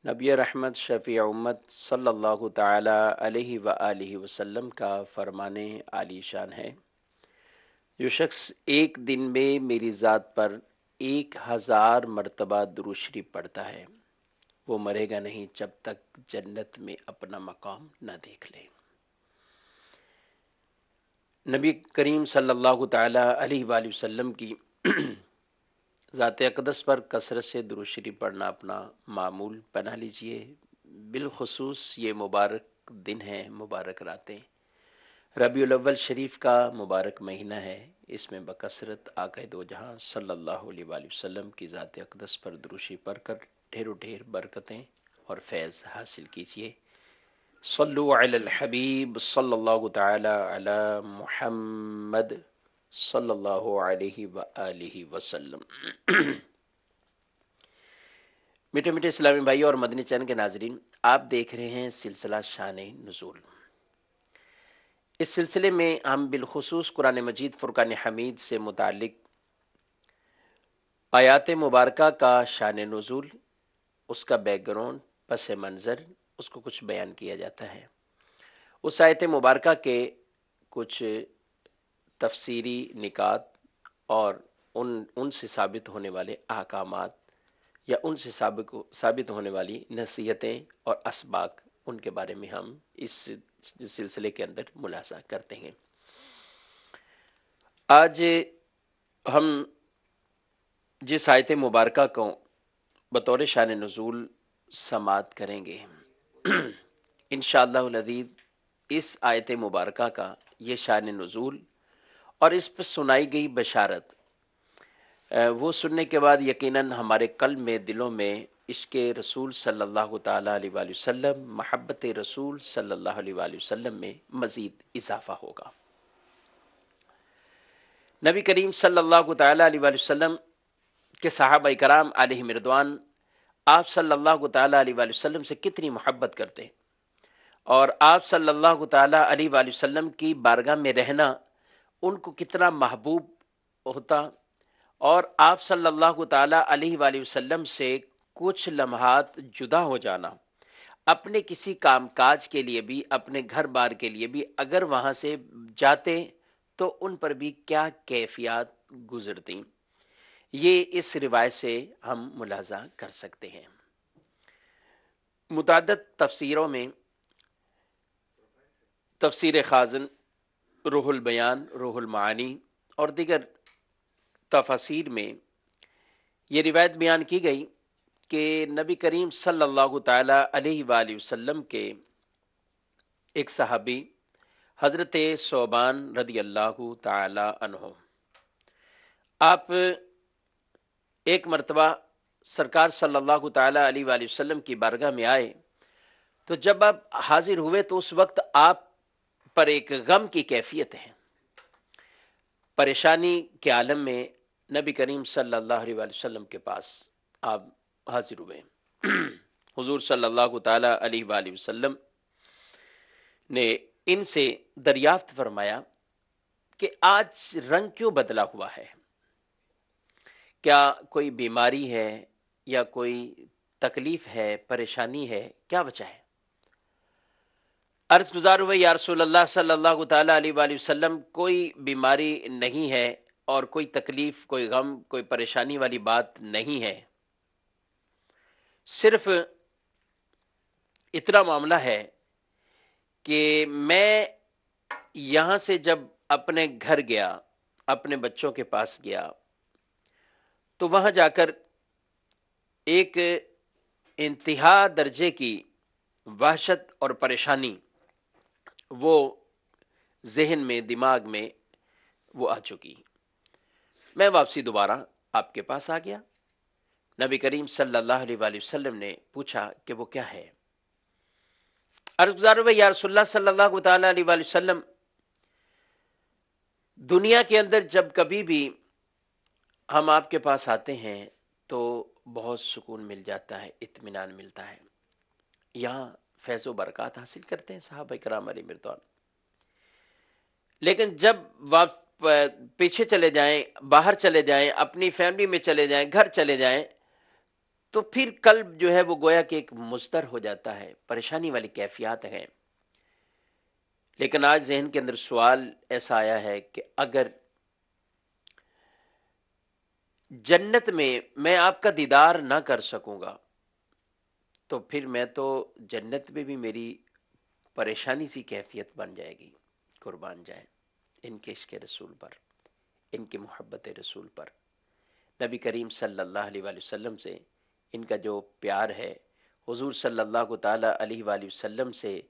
نبی رحمت شفیع امت صلی اللہ تعالی علیہ وآلہ وسلم کا فرمان عالی شان ہے، جو شخص ایک دن میں میری ذات پر 1000 مرتبہ درود شریف پڑھتا ہے وہ مرے گا نہیں جب تک جنت میں اپنا مقام نہ دیکھ لے۔ نبی کریم صلی اللہ تعالی علیہ وآلہ وسلم کی ذات اقدس پر کثرت سے درود شریف پڑھنا اپنا معمول بنا لیجئے۔ بالخصوص یہ مبارک دن ہے، مبارک راتیں، ربیع الاول شریف کا مبارک مہینہ ہے۔ اس میں بکثرت آقا دو جہاں صلی اللہ علیہ وآلہ وسلم کی ذات اقدس پر درود شریف پڑھ کر ڈھیر و ڈھیر برکتیں اور فیض حاصل کیجیے۔ صلو علی الحبیب صلی اللہ تعالی علی محمد صلی اللہ علیہ وآلہ وسلم۔ میٹھے میٹھے اسلامی بھائی اور مدنی چینل کے ناظرین، آپ دیکھ رہے ہیں سلسلہ شان نزول۔ اس سلسلے میں ہم بالخصوص قرآن مجید فرقان حمید سے متعلق آیات مبارکہ کا شان نزول، اس کا بیک گراؤنڈ، پس منظر، اس کو کچھ بیان کیا جاتا ہے۔ اس آیت مبارکہ کے کچھ تفسیری نکات اور ان سے ثابت ہونے والے احکامات یا ان سے ثابت ہونے والی نصیحتیں اور اسباق، ان کے بارے میں ہم اس سلسلے کے اندر ملاحظہ کرتے ہیں۔ آج ہم جس آیت مبارکہ کو بطور شان نزول سماعت کریں گے، انشاءاللہ العزیز اس آیت مبارکہ کا یہ شان نزول اور اس پر سنائی گئی بشارت، وہ سننے کے بعد یقیناً ہمارے قلب میں، دلوں میں عشق رسول صلی اللہ تعالیٰ علیہ وآلہ وسلم، محبت رسول صلی اللہ علیہ وآلہ وسلم میں مزید اضافہ ہوگا۔ نبی کریم صلی اللہ تعالیٰ علیہ وآلہ وسلم کے صحابہ کرام علیہم رضوان آپ صلی اللہ تعالیٰ علیہ وآلہ وسلم سے کتنی محبت کرتے ہیں، اور آپ صلی اللہ تعالیٰ علیہ وآلہ وسلم کی بارگاہ میں رہنا ان کو کتنا محبوب ہوتا، اور آپ صلی اللہ تعالیٰ علیہ وآلہ وسلم سے کچھ لمحات جدا ہو جانا، اپنے کسی کام کاج کے لیے بھی، اپنے گھر بار کے لیے بھی اگر وہاں سے جاتے تو ان پر بھی کیا کیفیات گزرتی، یہ اس روایت سے ہم ملاحظہ کر سکتے ہیں۔ متعدد تفسیروں میں، تفسیر خازن، روح البیان، روح المعانی اور دیگر تفاسیر میں یہ روایت بیان کی گئی کہ نبی کریم صلی اللہ تعالیٰ علیہ وآلہ وسلم کے ایک صحابی حضرت ثوبان رضی اللہ تعالیٰ عنہ، آپ ایک مرتبہ سرکار صلی اللہ تعالیٰ علیہ وآلہ وسلم کی بارگاہ میں آئے، تو جب آپ حاضر ہوئے تو اس وقت آپ پر ایک غم کی کیفیت ہے، پریشانی کے عالم میں نبی کریم صلی اللہ علیہ وآلہ وسلم کے پاس آپ حاضر ہوئے۔ حضور صلی اللہ تعالیٰ علیہ وآلہ وسلم نے ان سے دریافت فرمایا کہ آج رنگ کیوں بدلا ہوا ہے، کیا کوئی بیماری ہے یا کوئی تکلیف ہے، پریشانی ہے، کیا وجہ ہے؟ عرض گزار ہوئے یا رسول اللہ صلی اللہ تعالیٰ علیہ وآلہ وسلم، کوئی بیماری نہیں ہے اور کوئی تکلیف، کوئی غم، کوئی پریشانی والی بات نہیں ہے، صرف اتنا معاملہ ہے کہ میں یہاں سے جب اپنے گھر گیا، اپنے بچوں کے پاس گیا، تو وہاں جا کر ایک انتہا درجے کی وحشت اور پریشانی وہ ذہن میں، دماغ میں وہ آ چکی۔ میں واپسی دوبارہ آپ کے پاس آ گیا۔ نبی کریم صلی اللہ علیہ وآلہ وسلم نے پوچھا کہ وہ کیا ہے؟ عرض گزار ہوئے یا رسول اللہ صلی اللہ تعالیٰ علیہ وآلہ وسلم، دنیا کے اندر جب کبھی بھی ہم آپ کے پاس آتے ہیں تو بہت سکون مل جاتا ہے، اطمینان ملتا ہے، یہاں فیض و برکات حاصل کرتے ہیں صحابہ کرام علیہ رضوان، لیکن جب پیچھے چلے جائیں، باہر چلے جائیں، اپنی فیملی میں چلے جائیں، گھر چلے جائیں، تو پھر قلب جو ہے وہ گویا کہ ایک مضطر ہو جاتا ہے، پریشانی والی کیفیات ہیں۔ لیکن آج ذہن کے اندر سوال ایسا آیا ہے کہ اگر جنت میں آپ کا دیدار نہ کر سکوں گا تو پھر میں تو جنت میں بھی میری پریشانی سی کیفیت بن جائے گی۔ قربان جائیں ان کے عشق رسول پر، ان کی محبت رسول پر، نبی کریم صلی اللہ علیہ وآلہ وسلم سے ان کا جو پیار ہے، حضور صلی اللہ تعالیٰ علیہ وآلہ وسلم سے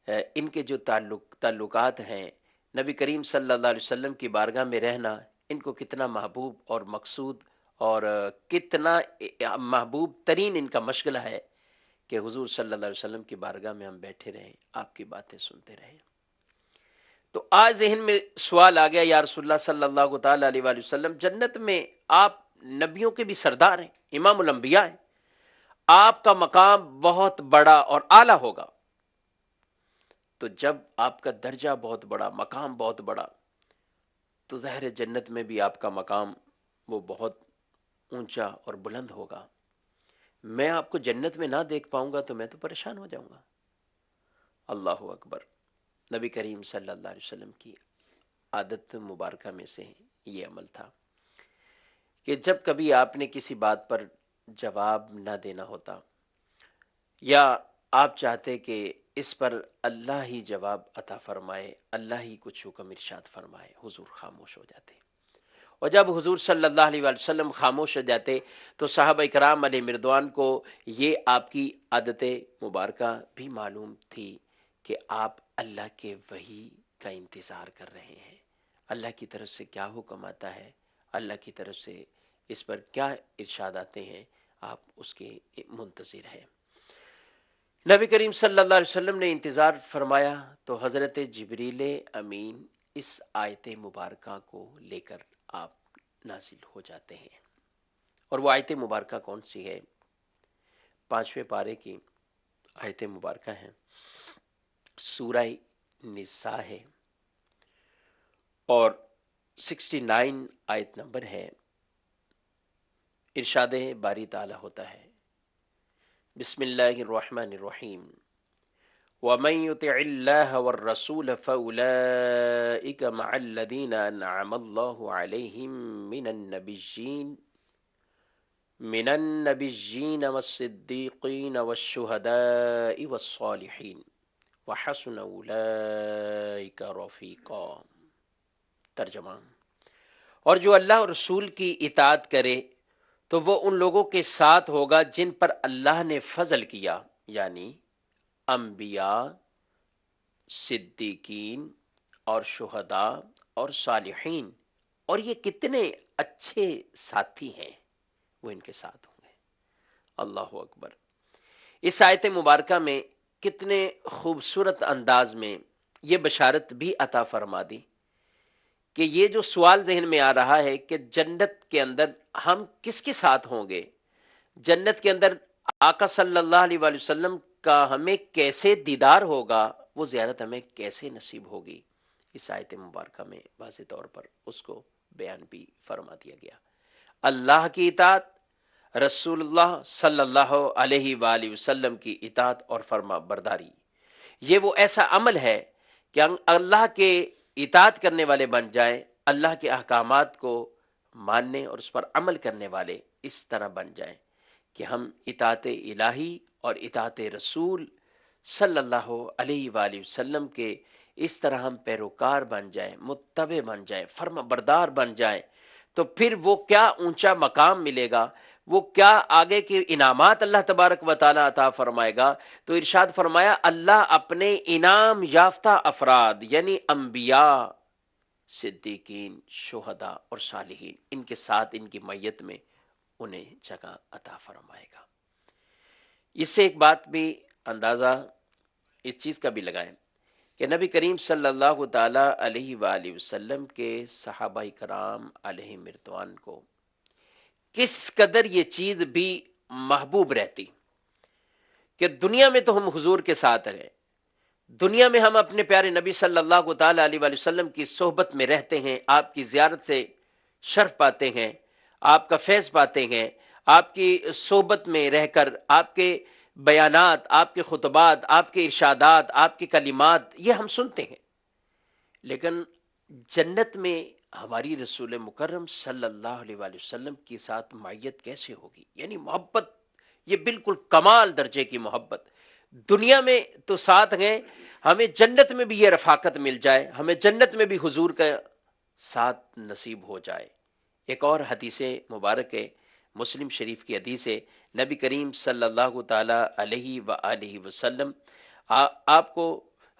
ان کے جو تعلقات ہیں، نبی کریم صلی اللہ علیہ وسلم کی بارگاہ میں رہنا ان کو کتنا محبوب اور مقصود اور کتنا محبوب ترین ان کا مشغلہ ہے کہ حضور صلی اللہ علیہ وسلم کی بارگاہ میں ہم بیٹھے رہیں، آپ کی باتیں سنتے رہیں۔ تو آج ذہن میں سوال آ گیا، یا رسول اللہ صلی اللہ تعالیٰ علیہ وآلہ وسلم، جنت میں آپ نبیوں کے بھی سردار ہیں، امام الانبیاء ہیں، آپ کا مقام بہت بڑا اور اعلیٰ ہوگا۔ تو جب آپ کا درجہ بہت بڑا، مقام بہت بڑا، تو ظاہر جنت میں بھی آپ کا مقام وہ بہت اونچا اور بلند ہوگا۔ میں آپ کو جنت میں نہ دیکھ پاؤں گا تو میں تو پریشان ہو جاؤں گا۔ اللہ اکبر۔ نبی کریم صلی اللہ علیہ وسلم کی عادت مبارکہ میں سے یہ عمل تھا کہ جب کبھی آپ نے کسی بات پر جواب نہ دینا ہوتا یا آپ چاہتے کہ اس پر اللہ ہی جواب عطا فرمائے، اللہ ہی کچھ حکم ارشاد فرمائے، حضور خاموش ہو جاتے۔ اور جب حضور صلی اللہ علیہ وآلہ وسلم خاموش ہو جاتے تو صحابہ کرام علیہ مردوان کو یہ آپ کی عادت مبارکہ بھی معلوم تھی کہ آپ اللہ کے وحی کا انتظار کر رہے ہیں، اللہ کی طرف سے کیا حکم آتا ہے، اللہ کی طرف سے اس پر کیا ارشاد آتے ہیں، آپ اس کے منتظر ہیں۔ نبی کریم صلی اللہ علیہ وسلم نے انتظار فرمایا تو حضرت جبریل امین اس آیت مبارکہ کو لے کر آپ نازل ہو جاتے ہیں۔ اور وہ آیت مبارکہ کون سی ہے؟ 5ویں پارے کی آیت مبارکہ ہے، سورہ نساء ہے، اور 69 آیت نمبر ہے۔ ارشاد باری تعالی ہوتا ہے، بسم اللہ الرحمن الرحیم، وَمَن يُطِعِ اللَّهَ وَالرَّسُولَ فَأُولَئِكَ مَعَ الَّذِينَ أَنْعَمَ اللَّهُ عَلَيْهِم مِّنَ النَّبِيِّينَ وَالصِّدِّيقِينَ وَالشُّهَدَاءِ وَالصَّالِحِينَ وَحَسُنَ أُولَئِكَ رَفِيقًا۔ ترجمہ، اور جو اللہ اور رسول کی اطاعت کرے تو وہ ان لوگوں کے ساتھ ہوگا جن پر اللہ نے فضل کیا، یعنی انبیاء، صدیقین اور شہداء اور صالحین، اور یہ کتنے اچھے ساتھی ہیں، وہ ان کے ساتھ ہوں گے۔ اللہ اکبر۔ اس آیت مبارکہ میں کتنے خوبصورت انداز میں یہ بشارت بھی عطا فرما دی کہ یہ جو سوال ذہن میں آ رہا ہے کہ جنت کے اندر ہم کس کے ساتھ ہوں گے، جنت کے اندر آقا صلی اللہ علیہ وآلہ وسلم کا ہمیں کیسے دیدار ہوگا، وہ زیارت ہمیں کیسے نصیب ہوگی، اس آیت مبارکہ میں واضح طور پر اس کو بیان بھی فرما دیا گیا۔ اللہ کی اطاعت، رسول اللہ صلی اللہ علیہ وآلہ وسلم کی اطاعت اور فرما برداری، یہ وہ ایسا عمل ہے کہ اللہ کے اطاعت کرنے والے بن جائیں، اللہ کے احکامات کو ماننے اور اس پر عمل کرنے والے اس طرح بن جائیں کہ ہم اطاعت الہی اور اطاعت رسول صلی اللہ علیہ وآلہ وسلم کے اس طرح ہم پیروکار بن جائیں، متبع بن جائیں، فرما بردار بن جائیں، تو پھر وہ کیا اونچا مقام ملے گا، وہ کیا آگے کے انعامات اللہ تبارک و تعالیٰ عطا فرمائے گا۔ تو ارشاد فرمایا اللہ اپنے انعام یافتہ افراد یعنی انبیاء، صدیقین، شہداء اور صالحین، ان کے ساتھ ان کی معیت میں انہیں جگہ عطا فرمائے گا۔ اس سے ایک بات بھی اندازہ اس چیز کا بھی لگائیں کہ نبی کریم صلی اللہ تعالیٰ علیہ وآلہ وسلم کے صحابہ کرام علیہ مردوان کو کس قدر یہ چیز بھی محبوب رہتی کہ دنیا میں تو ہم حضور کے ساتھ ہیں، دنیا میں ہم اپنے پیارے نبی صلی اللہ تعالیٰ علیہ وآلہ وسلم کی صحبت میں رہتے ہیں، آپ کی زیارت سے شرف پاتے ہیں، آپ کا فیض پاتے ہیں، آپ کی صحبت میں رہ کر آپ کے بیانات، آپ کے خطبات، آپ کے ارشادات، آپ کے کلمات یہ ہم سنتے ہیں، لیکن جنت میں ہماری رسول مکرم صلی اللہ علیہ وآلہ وسلم کے ساتھ معیت کیسے ہوگی؟ یعنی محبت، یہ بالکل کمال درجے کی محبت۔ دنیا میں تو ساتھ ہیں، ہمیں جنت میں بھی یہ رفاقت مل جائے، ہمیں جنت میں بھی حضور کا ساتھ نصیب ہو جائے۔ ایک اور حدیث مبارک ہے، مسلم شریف کی حدیث ہے، نبی کریم صلی اللہ تعالی علیہ وآلہ وسلم آپ کو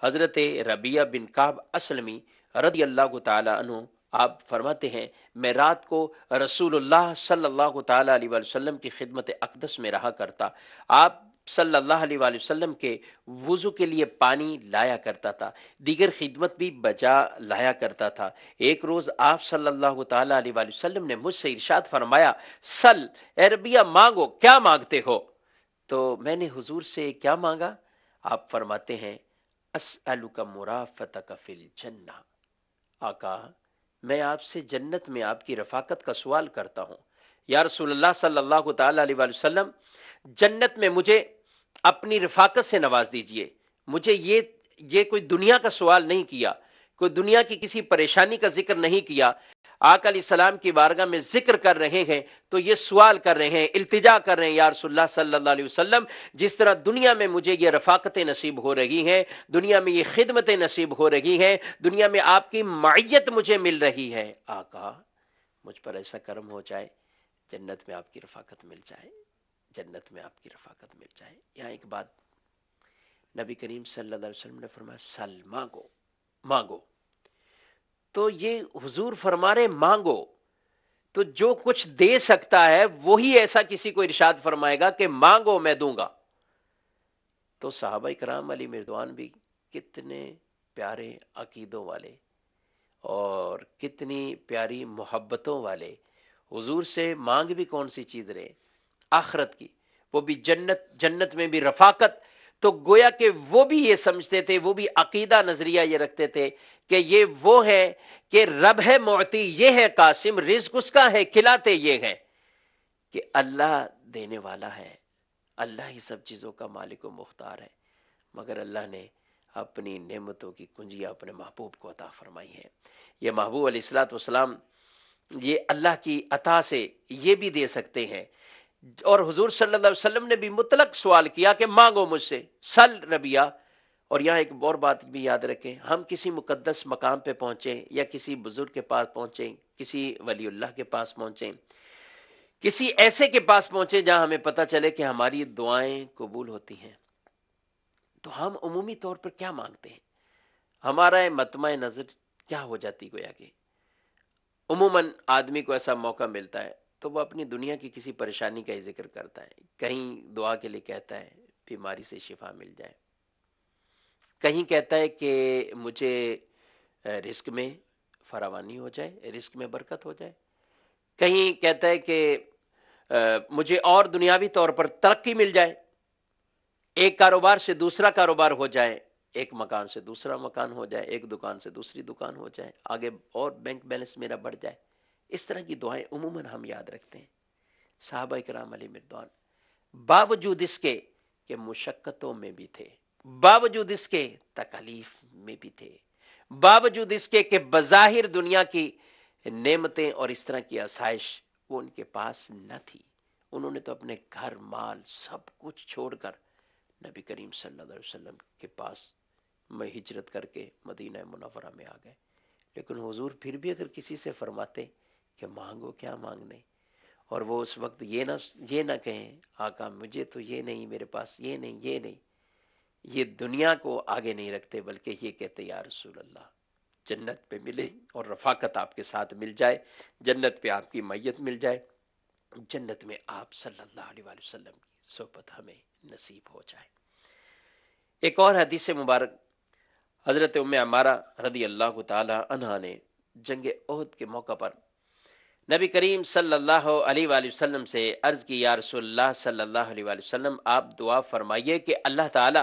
حضرت ربیعہ بن کعب اسلمی رضی اللہ تعالی عنہ آپ فرماتے ہیں، میں رات کو رسول اللہ صلی اللہ تعالی علیہ وآلہ وسلم کی خدمت اقدس میں رہا کرتا، آپ صلی اللہ علیہ وآلہ وسلم کے وضو کے لیے پانی لایا کرتا تھا، دیگر خدمت بھی بجا لایا کرتا تھا۔ ایک روز آپ صلی اللہ تعالی علیہ وآلہ وسلم نے مجھ سے ارشاد فرمایا، سل اے ربیہ مانگو، کیا مانگتے ہو؟ تو میں نے حضور سے کیا مانگا؟ آپ فرماتے ہیں، اسألک مرافقتک فی الجنہ، آقا میں آپ سے جنت میں آپ کی رفاقت کا سوال کرتا ہوں۔ یا رسول اللہ صلی اللہ تعالی علیہ وآلہ وسلم، جنت میں مجھے اپنی رفاقت سے نواز دیجئے۔ مجھے یہ کوئی دنیا کا سوال نہیں کیا، کوئی دنیا کی کسی پریشانی کا ذکر نہیں کیا۔ آقا علیہ السلام کی بارگاہ میں ذکر کر رہے ہیں تو یہ سوال کر رہے ہیں، التجا کر رہے ہیں، یا رسول اللہ صلی اللہ علیہ وسلم جس طرح دنیا میں مجھے یہ رفاقتیں نصیب ہو رہی ہیں، دنیا میں یہ خدمتیں نصیب ہو رہی ہیں، دنیا میں آپ کی معیت مجھے مل رہی ہے، آقا مجھ پر ایسا کرم ہو جائے جنت میں آپ کی رفاقت مل جائے، جنت میں آپ کی رفاقت مل جائے۔ یہاں ایک بات نبی کریم صلی اللہ علیہ وسلم نے فرمایا، سل مانگو، مانگو۔ تو یہ حضور فرما رہے مانگو، تو جو کچھ دے سکتا ہے وہی ایسا کسی کو ارشاد فرمائے گا کہ مانگو میں دوں گا۔ تو صحابہ کرام علی مردوان بھی کتنے پیارے عقیدوں والے اور کتنی پیاری محبتوں والے، حضور سے مانگ بھی کون سی چیز رہے؟ آخرت کی، وہ بھی جنت میں بھی رفاقت۔ تو گویا کہ وہ بھی یہ سمجھتے تھے، وہ بھی عقیدہ نظریہ یہ رکھتے تھے کہ یہ وہ ہے کہ رب ہے معطی، یہ ہے قاسم، رزق اس کا ہے، کھلاتے یہ ہیں، کہ اللہ دینے والا ہے، اللہ ہی سب چیزوں کا مالک و مختار ہے، مگر اللہ نے اپنی نعمتوں کی کنجیاں اپنے محبوب کو عطا فرمائی ہیں۔ یہ محبوب علیہ الصلوۃ والسلام یہ اللہ کی عطا سے یہ بھی دے سکتے ہیں، اور حضور صلی اللہ علیہ وسلم نے بھی مطلق سوال کیا کہ مانگو مجھ سے، سل ربیہ۔ اور یہاں ایک اور بات بھی یاد رکھیں، ہم کسی مقدس مقام پہ پہنچیں یا کسی بزرگ کے پاس پہنچیں، کسی ولی اللہ کے پاس پہنچیں، کسی ایسے کے پاس پہنچیں جہاں ہمیں پتہ چلے کہ ہماری دعائیں قبول ہوتی ہیں، تو ہم عمومی طور پر کیا مانگتے ہیں؟ ہمارا مطمع نظر کیا ہو جاتی گویا کہ عموماً آدمی کو ایسا موقع ملتا ہے تو وہ اپنی دنیا کی کسی پریشانی کا ہی ذکر کرتا ہے، کہیں دعا کے لیے کہتا ہے بیماری سے شفا مل جائے، کہیں کہتا ہے کہ مجھے رزق میں فراوانی ہو جائے، رزق میں برکت ہو جائے، کہیں کہتا ہے کہ مجھے اور دنیاوی طور پر ترقی مل جائے، ایک کاروبار سے دوسرا کاروبار ہو جائے، ایک مکان سے دوسرا مکان ہو جائے، ایک دکان سے دوسری دکان ہو جائے، آگے اور بینک بیلنس میرا بڑھ جائے۔ اس طرح کی دعائیں عموماً ہم یاد رکھتے ہیں۔ صحابہ کرام علیہ مردوان باوجود اس کے کہ مشقتوں میں بھی تھے، باوجود اس کے تکلیف میں بھی تھے، باوجود اس کے کہ بظاہر دنیا کی نعمتیں اور اس طرح کی آسائش وہ ان کے پاس نہ تھی، انہوں نے تو اپنے گھر مال سب کچھ چھوڑ کر نبی کریم صلی اللہ علیہ وسلم کے پاس میں ہجرت کر کے مدینہ منورہ میں آ گئے۔ لیکن حضور پھر بھی اگر کسی سے فرماتے کہ مانگو، کیا مانگنے، اور وہ اس وقت یہ نہ کہیں آقا مجھے تو یہ نہیں، میرے پاس یہ نہیں، یہ نہیں، یہ دنیا کو آگے نہیں رکھتے، بلکہ یہ کہتے یا رسول اللہ جنت پہ ملے اور رفاقت آپ کے ساتھ مل جائے، جنت پہ آپ کی معیت مل جائے، جنت میں آپ صلی اللہ علیہ وآلہ وسلم کی صحبت ہمیں نصیب ہو جائے۔ ایک اور حدیث مبارک، حضرت ام عمارہ رضی اللہ تعالی عنہا نے جنگ احد کے موقع پر نبی کریم صلی اللہ علیہ وآلہ وسلم سے عرض کی، یا رسول اللہ صلی اللہ علیہ وآلہ وسلم آپ دعا فرمائیے کہ اللہ تعالی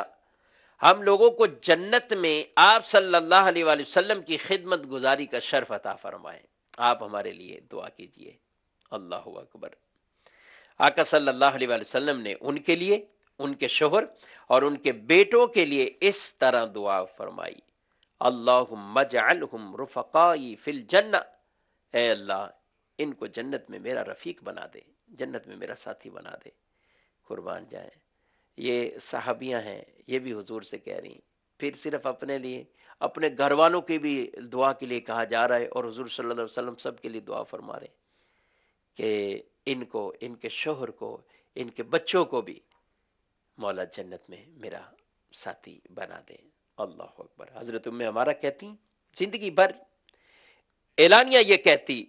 ہم لوگوں کو جنت میں آپ صلی اللہ علیہ وآلہ وسلم کی خدمت گزاری کا شرف عطا فرمائے، آپ ہمارے لیے دعا کیجئے۔ اللہ اکبر۔ آقا صلی اللہ علیہ وآلہ وسلم نے ان کے لیے، ان کے شوہر اور ان کے بیٹوں کے لیے اس طرح دعا فرمائی، اللہم اجعلہم رفقائی فی الجنہ، اے اللہ ان کو جنت میں میرا رفیق بنا دے، جنت میں میرا ساتھی بنا دے۔ قربان جائیں، یہ صحابیاں ہیں، یہ بھی حضور سے کہہ رہی ہیں، پھر صرف اپنے لیے، اپنے گھر والوں کی بھی دعا کے لیے کہا جا رہا ہے، اور حضور صلی اللہ علیہ وسلم سب کے لیے دعا فرما رہے ہیں کہ ان کو، ان کے شوہر کو، ان کے بچوں کو بھی مولا جنت میں میرا ساتھی بنا دے۔ اللہ اکبر۔ حضرت ہمارا کہتی زندگی بھر اعلانیہ یہ کہتی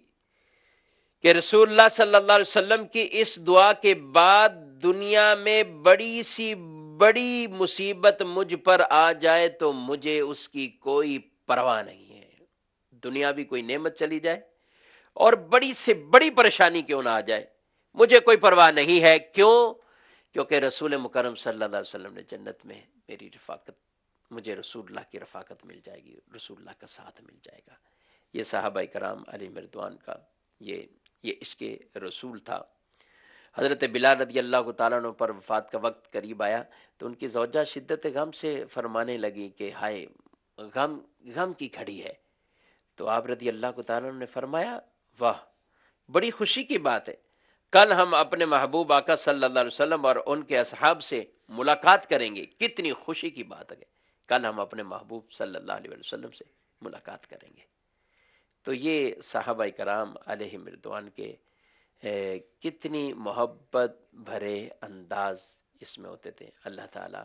کہ رسول اللہ صلی اللہ علیہ وسلم کی اس دعا کے بعد دنیا میں بڑی سی بڑی مصیبت مجھ پر آ جائے تو مجھے اس کی کوئی پرواہ نہیں ہے، دنیا بھی کوئی نعمت چلی جائے اور بڑی سے بڑی پریشانی کیوں نہ آ جائے، مجھے کوئی پرواہ نہیں ہے۔ کیوں؟ کیونکہ رسول مکرم صلی اللہ علیہ وسلم نے جنت میں میری رفاقت، مجھے رسول اللہ کی رفاقت مل جائے گی، رسول اللہ کا ساتھ مل جائے گا۔ یہ صحابہ کرام علیہ رضوان کا یہ عشق رسول تھا۔ حضرت بلال رضی اللہ تعالیٰ عنہ پر وفات کا وقت قریب آیا تو ان کی زوجہ شدت غم سے فرمانے لگی کہ ہائے، غم کی گھڑی ہے۔ تو آپ رضی اللہ تعالیٰ عنہ نے فرمایا، واہ، بڑی خوشی کی بات ہے، کل ہم اپنے محبوب آقا صلی اللہ علیہ وسلم اور ان کے اصحاب سے ملاقات کریں گے۔ کتنی خوشی کی بات ہے، کل ہم اپنے محبوب صلی اللہ علیہ وسلم سے ملاقات کریں گے۔ تو یہ صحابہ کرام علیہ رضوان کے کتنی محبت بھرے انداز اس میں ہوتے تھے۔ اللہ تعالیٰ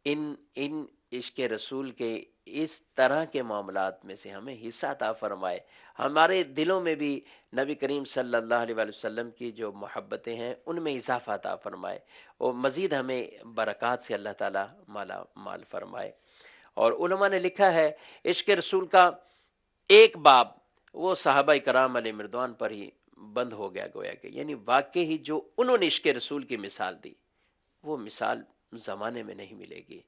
ان عشق رسول کے اس طرح کے معاملات میں سے ہمیں حصہ عطا فرمائے، ہمارے دلوں میں بھی نبی کریم صلی اللہ علیہ وآلہ وسلم کی جو محبتیں ہیں ان میں اضافہ عطا فرمائے، اور مزید ہمیں برکات سے اللہ تعالیٰ مالا مال فرمائے۔ اور علماء نے لکھا ہے عشق رسول کا ایک باب وہ صحابہ کرام علیہ رضوان پر ہی بند ہو گیا، گویا کہ یعنی واقعی ہی جو انہوں نے عشق رسول کی مثال دی، وہ مثال زمانے میں نہیں ملے گی،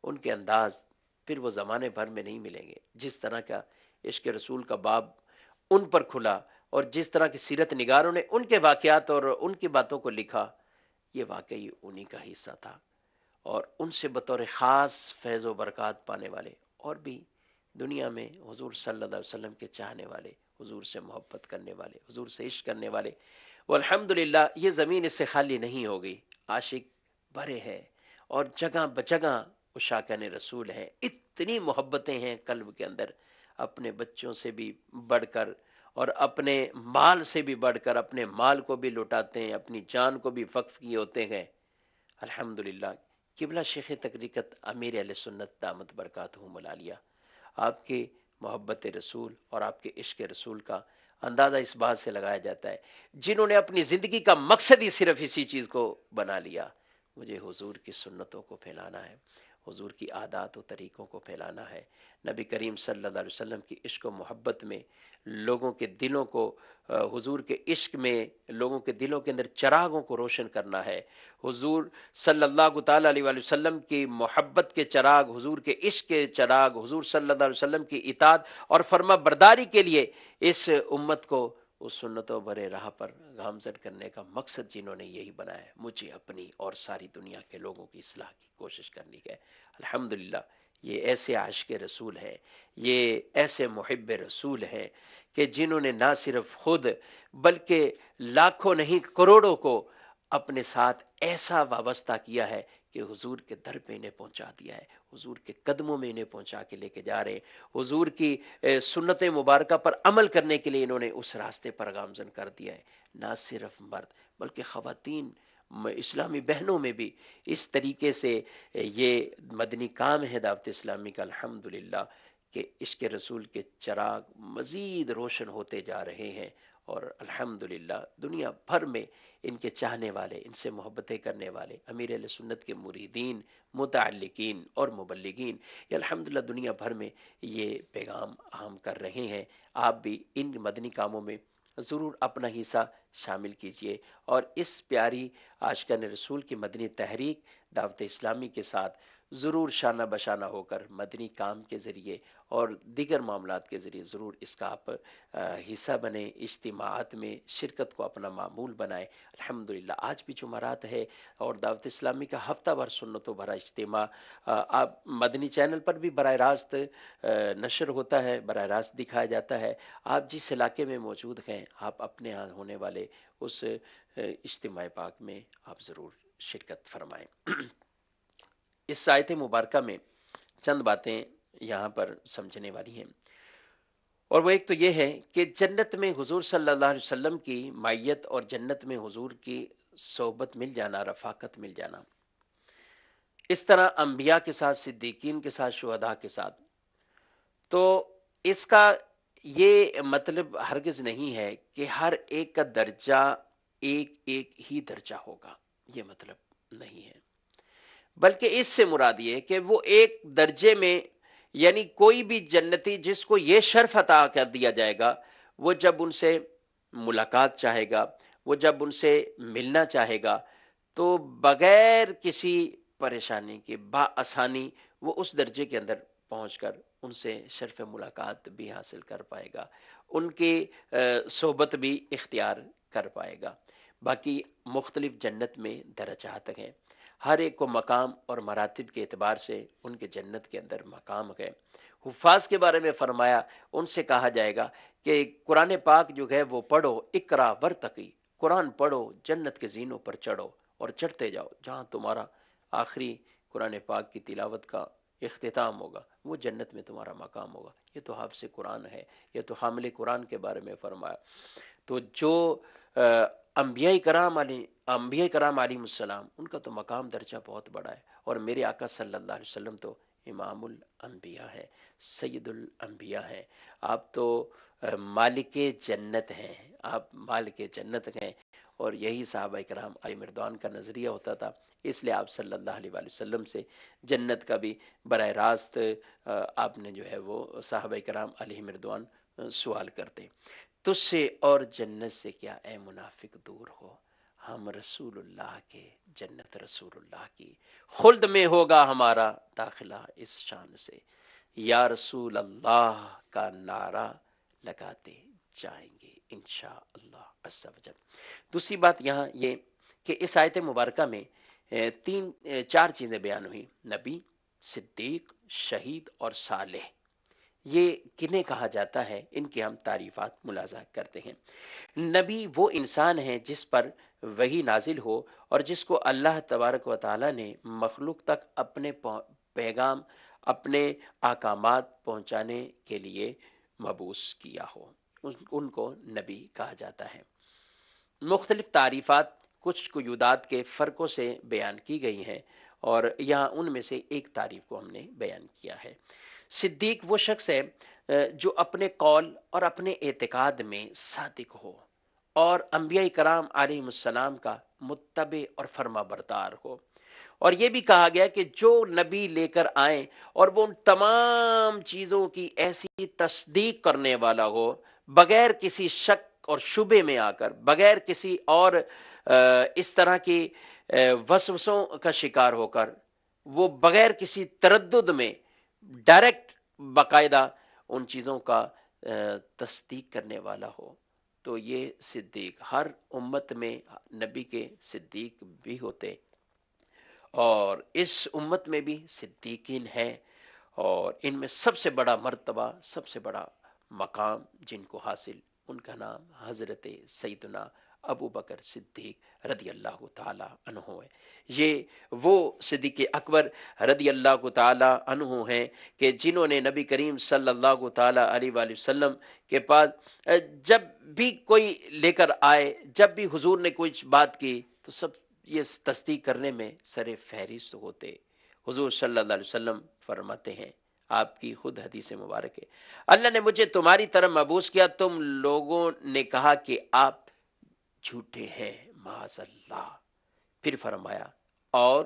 ان کے انداز پھر وہ زمانے بھر میں نہیں ملیں گے۔ جس طرح کا عشق رسول کا باب ان پر کھلا اور جس طرح کی سیرت نگاروں نے ان کے واقعات اور ان کی باتوں کو لکھا، یہ واقعی انہی کا حصہ تھا۔ اور ان سے بطور خاص فیض و برکات پانے والے اور بھی دنیا میں حضور صلی اللہ علیہ وسلم کے چاہنے والے، حضور سے محبت کرنے والے، حضور سے عشق کرنے والے، والحمدللہ یہ زمین اس سے خالی نہیں ہوگی، عاشق بھرے ہیں اور جگہ بجگہ عشاقان رسول ہیں، اتنی محبتیں ہیں قلب کے اندر، اپنے بچوں سے بھی بڑھ کر اور اپنے مال سے بھی بڑھ کر، اپنے مال کو بھی لٹاتے ہیں، اپنی جان کو بھی وقف کیے ہوتے ہیں۔ الحمدللہ قبلہ شیخ تقریقت امیر اہل سنت دامت برکاتہم العالیہ، آپ کی محبت رسول اور آپ کے عشق رسول کا اندازہ اس بات سے لگایا جاتا ہے، جنہوں نے اپنی زندگی کا مقصد ہی صرف اسی چیز کو بنا لیا، مجھے حضور کی سنتوں کو پھیلانا ہے، حضور کی عادات و طریقوں کو پھیلانا ہے، نبی کریم صلی اللہ علیہ وسلم کی عشق و محبت میں لوگوں کے دلوں کو، حضور کے عشق میں لوگوں کے دلوں کے اندر چراغوں کو روشن کرنا ہے، حضور صلی اللہ تعالیٰ علیہ وآلہ وسلم کی محبت کے چراغ، حضور کے عشق کے چراغ، حضور صلی اللہ علیہ وسلم کی اطاعت اور فرما برداری کے لیے اس امت کو اس سنتوں بھرے راہ پر گامزن کرنے کا مقصد جنہوں نے یہی بنایا ہے، مجھے اپنی اور ساری دنیا کے لوگوں کی اصلاح کی کوشش کرنی ہے۔ الحمدللہ یہ ایسے عاشق رسول ہیں، یہ ایسے محب رسول ہیں کہ جنہوں نے نہ صرف خود بلکہ لاکھوں نہیں کروڑوں کو اپنے ساتھ ایسا وابستہ کیا ہے کہ حضور کے در پہ انہیں پہنچا دیا ہے، حضور کے قدموں میں انہیں پہنچا کے لے کے جا رہے ہیں، حضور کی سنت مبارکہ پر عمل کرنے کے لیے انہوں نے اس راستے پر گامزن کر دیا ہے۔ نہ صرف مرد بلکہ خواتین اسلامی بہنوں میں بھی اس طریقے سے یہ مدنی کام ہے دعوت اسلامی کا، الحمدللہ کہ عشق رسول کے چراغ مزید روشن ہوتے جا رہے ہیں، اور الحمدللہ دنیا بھر میں ان کے چاہنے والے، ان سے محبتیں کرنے والے، امیر اہل سنت کے مریدین، متعلقین اور مبلغین، یہ الحمدللہ دنیا بھر میں یہ پیغام عام کر رہے ہیں۔ آپ بھی ان مدنی کاموں میں ضرور اپنا حصہ شامل کیجئے، اور اس پیاری عاشقان رسول کی مدنی تحریک دعوت اسلامی کے ساتھ ضرور شانہ بشانہ ہو کر مدنی کام کے ذریعے اور دیگر معاملات کے ذریعے ضرور اس کا آپ حصہ بنیں، اجتماعات میں شرکت کو اپنا معمول بنائیں۔ الحمدللہ آج بھی جمعرات ہے اور دعوت اسلامی کا ہفتہ بھر سنتوں بھرا اجتماع آپ مدنی چینل پر بھی براہ راست نشر ہوتا ہے، براہ راست دکھایا جاتا ہے۔ آپ جس علاقے میں موجود ہیں، آپ اپنے ہاں ہونے والے اس اجتماع پاک میں آپ ضرور شرکت فرمائیں۔ اس آیت مبارکہ میں چند باتیں یہاں پر سمجھنے والی ہیں، اور وہ ایک تو یہ ہے کہ جنت میں حضور صلی اللہ علیہ وسلم کی معیت اور جنت میں حضور کی صحبت مل جانا، رفاقت مل جانا، اس طرح انبیاء کے ساتھ، صدیقین کے ساتھ، شہداء کے ساتھ، تو اس کا یہ مطلب ہرگز نہیں ہے کہ ہر ایک کا درجہ ایک ایک ہی درجہ ہوگا، یہ مطلب نہیں ہے، بلکہ اس سے مراد یہ کہ وہ ایک درجے میں، یعنی کوئی بھی جنتی جس کو یہ شرف عطا کر دیا جائے گا، وہ جب ان سے ملاقات چاہے گا، وہ جب ان سے ملنا چاہے گا، تو بغیر کسی پریشانی کے بآسانی وہ اس درجے کے اندر پہنچ کر ان سے شرف ملاقات بھی حاصل کر پائے گا، ان کی صحبت بھی اختیار کر پائے گا۔ باقی مختلف جنت میں درجات ہیں، ہر ایک کو مقام اور مراتب کے اعتبار سے ان کے جنت کے اندر مقام ہے۔ حفاظ کے بارے میں فرمایا، ان سے کہا جائے گا کہ قرآن پاک جو ہے وہ پڑھو، اقرا ورتقی، قرآن پڑھو، جنت کے زینوں پر چڑھو اور چڑھتے جاؤ، جہاں تمہارا آخری قرآن پاک کی تلاوت کا اختتام ہوگا وہ جنت میں تمہارا مقام ہوگا۔ یہ تو حافظ قرآن ہے، یہ تو حامل قرآن کے بارے میں فرمایا۔ تو جو انبیاء کرام علیہ السلام، ان کا تو مقام درجہ بہت بڑا ہے، اور میرے آقا صلی اللہ علیہ وسلم تو امام الانبیاء ہے، سید الانبیاء ہیں، آپ تو مالک جنت ہیں، آپ مالک جنت ہیں، اور یہی صحابہ کرام علیہ مردوان کا نظریہ ہوتا تھا، اس لیے آپ صلی اللہ علیہ وآلہ وسلم سے جنت کا بھی براہ راست آپ نے جو ہے وہ صحابہ کرام علیہ مردوان سوال کرتے۔ تجھ سے اور جنت سے کیا اے منافق دور ہو، ہم رسول اللہ کے، جنت رسول اللہ کی، خلد میں ہوگا ہمارا داخلہ اس شان سے، یا رسول اللہ کا نعرہ لگاتے جائیں گے انشاءاللہ عز و جل۔ دوسری بات یہاں یہ کہ اس آیت مبارکہ میں چار چیزیں بیان ہوئی، نبی، صدیق، شہید اور صالح۔ یہ کنہیں کہا جاتا ہے، ان کی ہم تعریفات ملاحظہ کرتے ہیں۔ نبی وہ انسان ہے جس پر وحی نازل ہو اور جس کو اللہ تبارک و تعالیٰ نے مخلوق تک اپنے پیغام، اپنے احکامات پہنچانے کے لیے مبعوث کیا ہو، ان کو نبی کہا جاتا ہے۔ مختلف تعریفات کچھ قیودات کے فرقوں سے بیان کی گئی ہیں، اور یہاں ان میں سے ایک تعریف کو ہم نے بیان کیا ہے۔ صدیق وہ شخص ہے جو اپنے قول اور اپنے اعتقاد میں صادق ہو اور انبیاء کرام علیہ السلام کا متبع اور فرما بردار ہو، اور یہ بھی کہا گیا کہ جو نبی لے کر آئیں اور وہ ان تمام چیزوں کی ایسی تصدیق کرنے والا ہو، بغیر کسی شک اور شبے میں آ کر، بغیر کسی اور اس طرح کی وسوسوں کا شکار ہو کر، وہ بغیر کسی تردد میں ڈائریکٹ باقاعدہ ان چیزوں کا تصدیق کرنے والا ہو، تو یہ صدیق، ہر امت میں نبی کے صدیق بھی ہوتے، اور اس امت میں بھی صدیقین ہیں، اور ان میں سب سے بڑا مرتبہ، سب سے بڑا مقام جن کو حاصل، ان کا نام حضرت سیدنا ابو بکر صدیق رضی اللہ تعالی عنہ ہے۔ یہ وہ صدیق اکبر رضی اللہ تعالی عنہ ہیں کہ جنہوں نے نبی کریم صلی اللہ تعالی علیہ وآلہ وسلم کے پاس جب بھی کوئی لے کر آئے، جب بھی حضور نے کوئی بات کی، تو سب یہ تصدیق کرنے میں سر فہرست ہوتے۔ حضور صلی اللہ علیہ وسلم فرماتے ہیں، آپ کی خود حدیث مبارک ہے، اللہ نے مجھے تمہاری طرف مبعوث کیا، تم لوگوں نے کہا کہ آپ جھوٹے ہیں، معاذ اللہ۔ پھر فرمایا، اور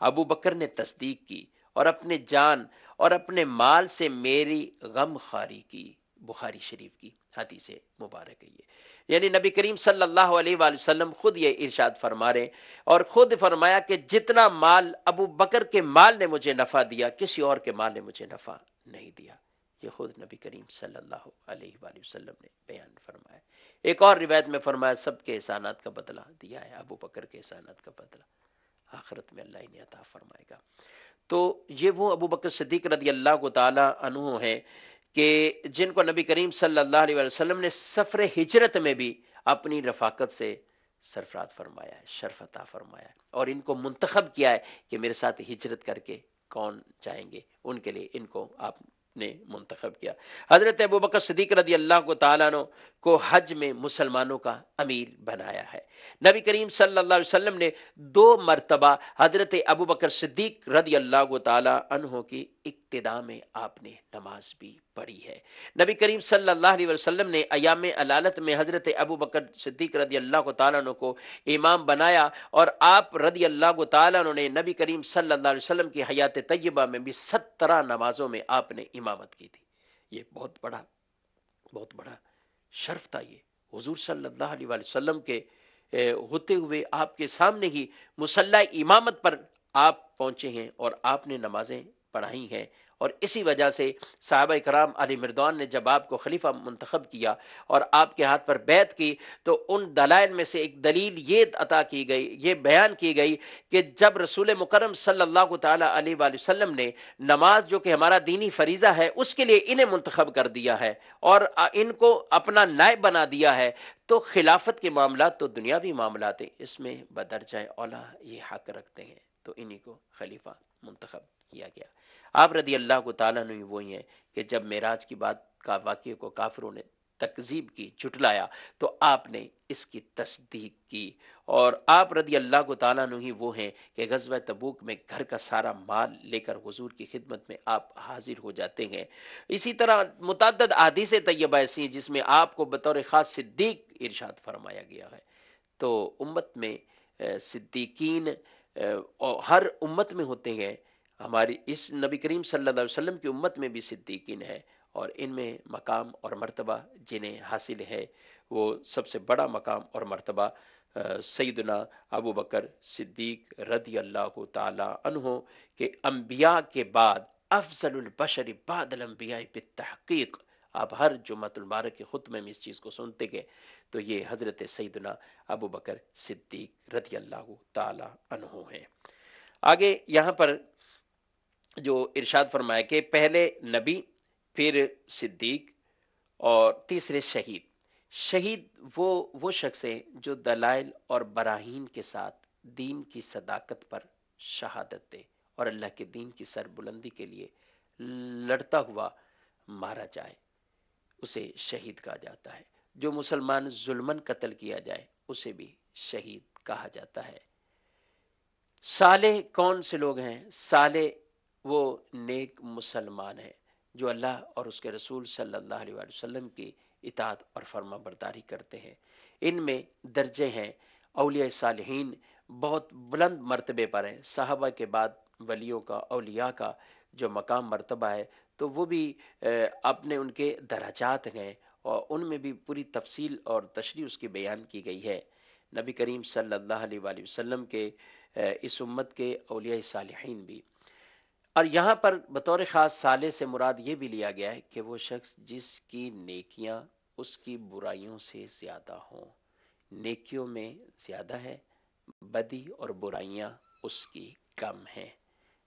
ابو بکر نے تصدیق کی اور اپنے جان اور اپنے مال سے میری غم خواری کی، بخاری شریف کی حدیث مبارک ہے یہ، یعنی نبی کریم صلی اللہ علیہ وآلہ وسلم خود یہ ارشاد فرما رہے اور خود فرمایا کہ جتنا مال ابو بکر کے مال نے مجھے نفع دیا کسی اور کے مال نے مجھے نفع نہیں دیا، یہ خود نبی کریم صلی اللہ علیہ وآلہ وسلم نے بیان فرمایا۔ ایک اور روایت میں فرمایا سب کے احسانات کا بدلہ دیا ہے، ابو بکر کے احسانات کا بدلہ آخرت میں اللہ انہیں عطا فرمائے گا۔ تو یہ وہ ابو بکر صدیق رضی اللہ تعالی عنہ ہیں کہ جن کو نبی کریم صلی اللہ علیہ وسلم نے سفر ہجرت میں بھی اپنی رفاقت سے سرفراز فرمایا ہے، شرف عطا فرمایا ہے، اور ان کو منتخب کیا ہے کہ میرے ساتھ ہجرت کر کے کون جائیں گے، ان کے لیے ان کو آپ نے منتخب کیا۔ حضرت ابو بکر صدیق رضی اللہ تعالیٰ عنہ کو حج میں مسلمانوں کا امیر بنایا ہے۔ نبی کریم صلی اللہ علیہ وسلم نے 2 مرتبہ حضرت ابو بکر صدیق رضی اللہ تعالیٰ عنہ کی اقتداء میں آپ نے نماز بھی پڑھی ہے۔ نبی کریم صلی اللہ علیہ وسلم نے ایام علالت میں حضرت ابو بکر صدیق رضی اللہ تعالیٰ عنہ کو امام بنایا، اور آپ رضی اللہ تعالیٰ عنہ نے نبی کریم صلی اللہ علیہ وسلم کی حیات طیبہ میں بھی 17 نمازوں میں آپ نے امامت کی تھی۔ یہ بہت بڑا شرف تھا، یہ حضور صلی اللہ علیہ وسلم کے ہوتے ہوئے آپ کے سامنے ہی مصلی امامت پر آپ پہنچے ہیں اور آپ نے نمازیں پڑھائی ہیں، اور اسی وجہ سے صحابہ کرام علیہ مردوان نے جب آپ کو خلیفہ منتخب کیا اور آپ کے ہاتھ پر بیعت کی تو ان دلائل میں سے ایک دلیل یہ عطا کی گئی، یہ بیان کی گئی کہ جب رسول مکرم صلی اللہ تعالیٰ علیہ وآلہ وسلم نے نماز جو کہ ہمارا دینی فریضہ ہے اس کے لیے انہیں منتخب کر دیا ہے اور ان کو اپنا نائب بنا دیا ہے، تو خلافت کے معاملات تو دنیاوی معاملات ہیں، اس میں بدرجہ اولیٰ یہ حق رکھتے ہیں، تو انہی کو خلیفہ منتخب کیا گیا۔ آپ رضی اللہ تعالیٰ عنہ وہی ہیں کہ جب معراج کی بات کا واقعے کو کافروں نے تکذیب کی، جھٹلایا، تو آپ نے اس کی تصدیق کی، اور آپ رضی اللہ تعالیٰ عنہ ہی وہ ہیں کہ غزوہ تبوک میں گھر کا سارا مال لے کر حضور کی خدمت میں آپ حاضر ہو جاتے ہیں۔ اسی طرح متعدد احادیث طیبہ ایسی ہیں جس میں آپ کو بطور خاص صدیق ارشاد فرمایا گیا ہے۔ تو امت میں صدیقین ہر امت میں ہوتے ہیں، ہماری اس نبی کریم صلی اللہ علیہ وسلم کی امت میں بھی صدیقین ہے، اور ان میں مقام اور مرتبہ جنہیں حاصل ہے وہ سب سے بڑا مقام اور مرتبہ سیدنا ابو بکر صدیق رضی اللہ تعالی عنہ کہ انبیاء کے بعد افضل البشر بعد الانبیاء بالتحقیق، آپ ہر جمعۃ المبارک کے خطبے میں اس چیز کو سنتے گئے، تو یہ حضرت سیدنا ابو بکر صدیق رضی اللہ تعالی عنہ ہیں۔ آگے یہاں پر جو ارشاد فرمایا کہ پہلے نبی، پھر صدیق، اور تیسرے شہید۔ شہید وہ شخص ہے جو دلائل اور براہین کے ساتھ دین کی صداقت پر شہادت دے اور اللہ کے دین کی سربلندی کے لیے لڑتا ہوا مارا جائے، اسے شہید کہا جاتا ہے۔ جو مسلمان ظلمن قتل کیا جائے اسے بھی شہید کہا جاتا ہے۔ صالح کون سے لوگ ہیں؟ صالح وہ نیک مسلمان ہیں جو اللہ اور اس کے رسول صلی اللہ علیہ وآلہ وسلم کی اطاعت اور فرما برداری کرتے ہیں۔ ان میں درجے ہیں، اولیاء صالحین بہت بلند مرتبے پر ہیں، صحابہ کے بعد ولیوں کا، اولیاء کا جو مقام مرتبہ ہے تو وہ بھی اپنے ان کے درجات ہیں، اور ان میں بھی پوری تفصیل اور تشریح اس کی بیان کی گئی ہے۔ نبی کریم صلی اللہ علیہ وآلہ وسلم کے اس امت کے اولیاء صالحین بھی، اور یہاں پر بطور خاص صالح سے مراد یہ بھی لیا گیا ہے کہ وہ شخص جس کی نیکیاں اس کی برائیوں سے زیادہ ہوں، نیکیوں میں زیادہ ہے، بدی اور برائیاں اس کی کم ہیں،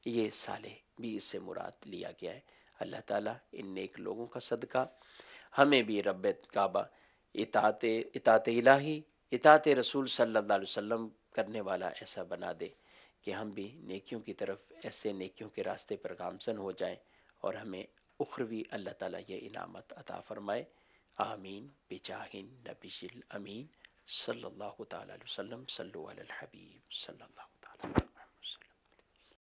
یہ صالح بھی اس سے مراد لیا گیا ہے۔ اللہ تعالیٰ ان نیک لوگوں کا صدقہ ہمیں بھی رب کعبہ اطاعت الہی، اطاعت رسول صلی اللہ علیہ وسلم کرنے والا ایسا بنا دے کہ ہم بھی نیکیوں کی طرف، ایسے نیکیوں کے راستے پر گامزن ہو جائیں، اور ہمیں اخروی اللہ تعالیٰ یہ انعامت عطا فرمائے۔ آمین بجاہ النبی الامین صلی اللہ تعالیٰ علیہ وسلم۔ صلو علی الحبیب صلی اللہ تعالیٰ